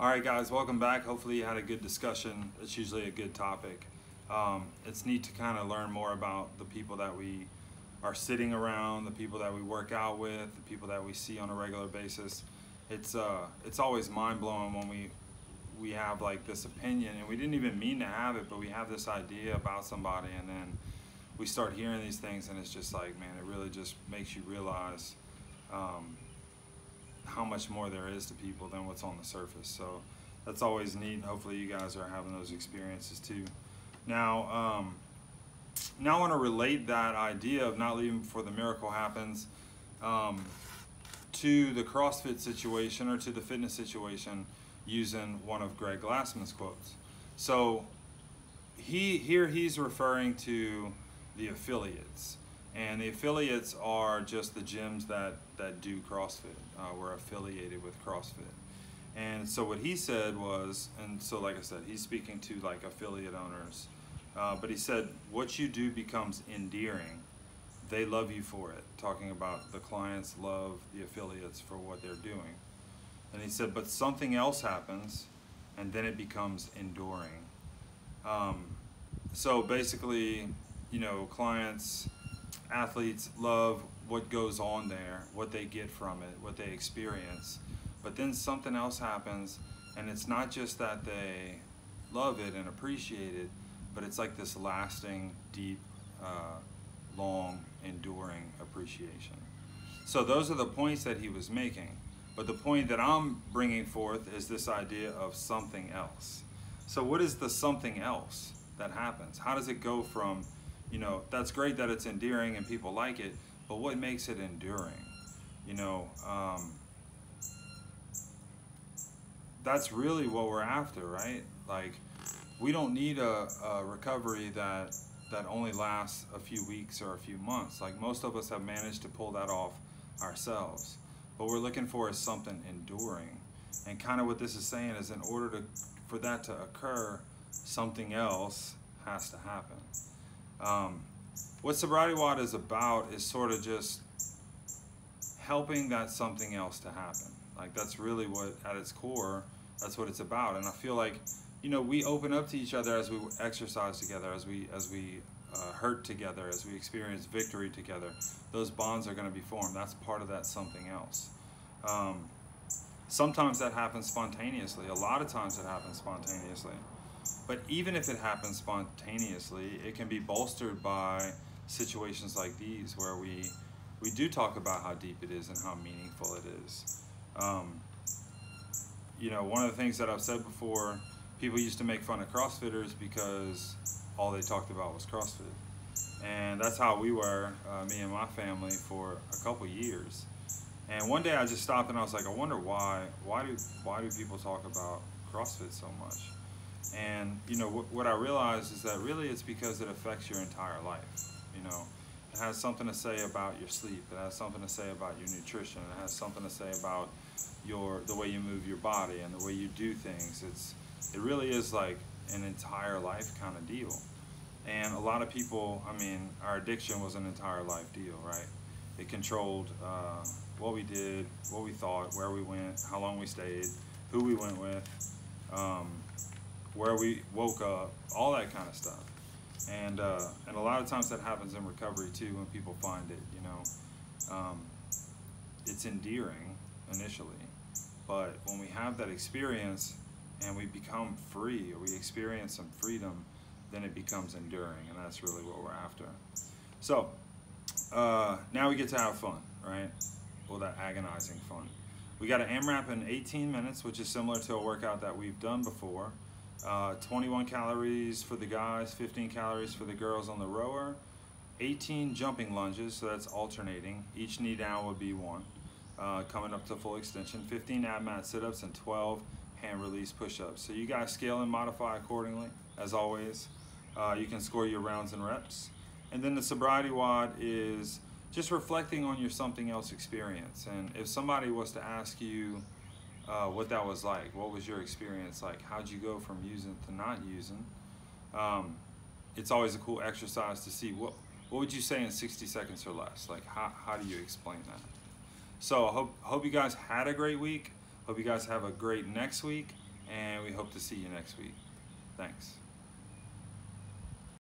All right, guys, welcome back. Hopefully you had a good discussion. It's usually a good topic. It's neat to kind of learn more about the people that we are sitting around, the people that we work out with, the people that we see on a regular basis. It's always mind-blowing when we have like this opinion, and we didn't even mean to have it, but we have this idea about somebody, and then we start hearing these things, and it's just like, man, it really just makes you realize how much more there is to people than what's on the surface. So that's always neat. Hopefully you guys are having those experiences too. Now I want to relate that idea of not leaving before the miracle happens to the CrossFit situation or to the fitness situation using one of Greg Glassman's quotes. So he's referring to the affiliates. And the affiliates are just the gyms that do CrossFit. We're affiliated with CrossFit. And so what he said was, and so like I said, he's speaking to like affiliate owners, but he said, what you do becomes endearing. They love you for it, talking about the clients love the affiliates for what they're doing. And he said, but something else happens, and then it becomes enduring. So basically, you know, clients, athletes love what goes on there, what they get from it, what they experience. But then something else happens, and it's not just that they love it and appreciate it, but it's like this lasting, deep, long, enduring appreciation. So those are the points that he was making. But the point that I'm bringing forth is this idea of something else. So what is the something else that happens? How does it go from, you know, that's great that it's endearing and people like it, but what makes it enduring? You know, that's really what we're after, right? Like, we don't need a recovery that only lasts a few weeks or a few months. Like, most of us have managed to pull that off ourselves. What we're looking for is something enduring. And kind of what this is saying is, in order for that to occur, something else has to happen. What SobrietyWoD is about is sort of just helping that something else to happen. Like, that's really what, at its core, that's what it's about. And I feel like, you know, we open up to each other as we exercise together, as we hurt together, as we experience victory together. Those bonds are going to be formed. That's part of that something else. Sometimes that happens spontaneously. A lot of times it happens spontaneously. But even if it happens spontaneously, it can be bolstered by situations like these, where we do talk about how deep it is and how meaningful it is. You know, one of the things that I've said before, people used to make fun of CrossFitters because all they talked about was CrossFit. And that's how we were, me and my family, for a couple years. And one day I just stopped and I was like, I wonder why do people talk about CrossFit so much? And, you know, what I realized is that really it's because it affects your entire life. You know, it has something to say about your sleep. It has something to say about your nutrition. It has something to say about the way you move your body and the way you do things. It really is like an entire life kind of deal. And a lot of people, I mean, our addiction was an entire life deal, right? It controlled what we did, what we thought, where we went, how long we stayed, who we went with, where we woke up, all that kind of stuff. And a lot of times that happens in recovery too, when people find it, you know. It's endearing initially, but when we have that experience and we become free, or we experience some freedom, then it becomes enduring, and that's really what we're after. So now we get to have fun, right? Well, that agonizing fun. We got an AMRAP in 18 minutes, which is similar to a workout that we've done before. 21 calories for the guys, 15 calories for the girls on the rower, 18 jumping lunges, so that's alternating. Each knee down would be one, coming up to full extension, 15 ab mat sit-ups, and 12 hand release push-ups. So you guys scale and modify accordingly, as always. You can score your rounds and reps. And then the SobrietyWoD is just reflecting on your something else experience. And if somebody was to ask you what that was like, what was your experience like, how'd you go from using to not using, it's always a cool exercise to see what would you say in 60 seconds or less. Like, how do you explain that? So I hope you guys had a great week. Hope you guys have a great next week, and we hope to see you next week. Thanks.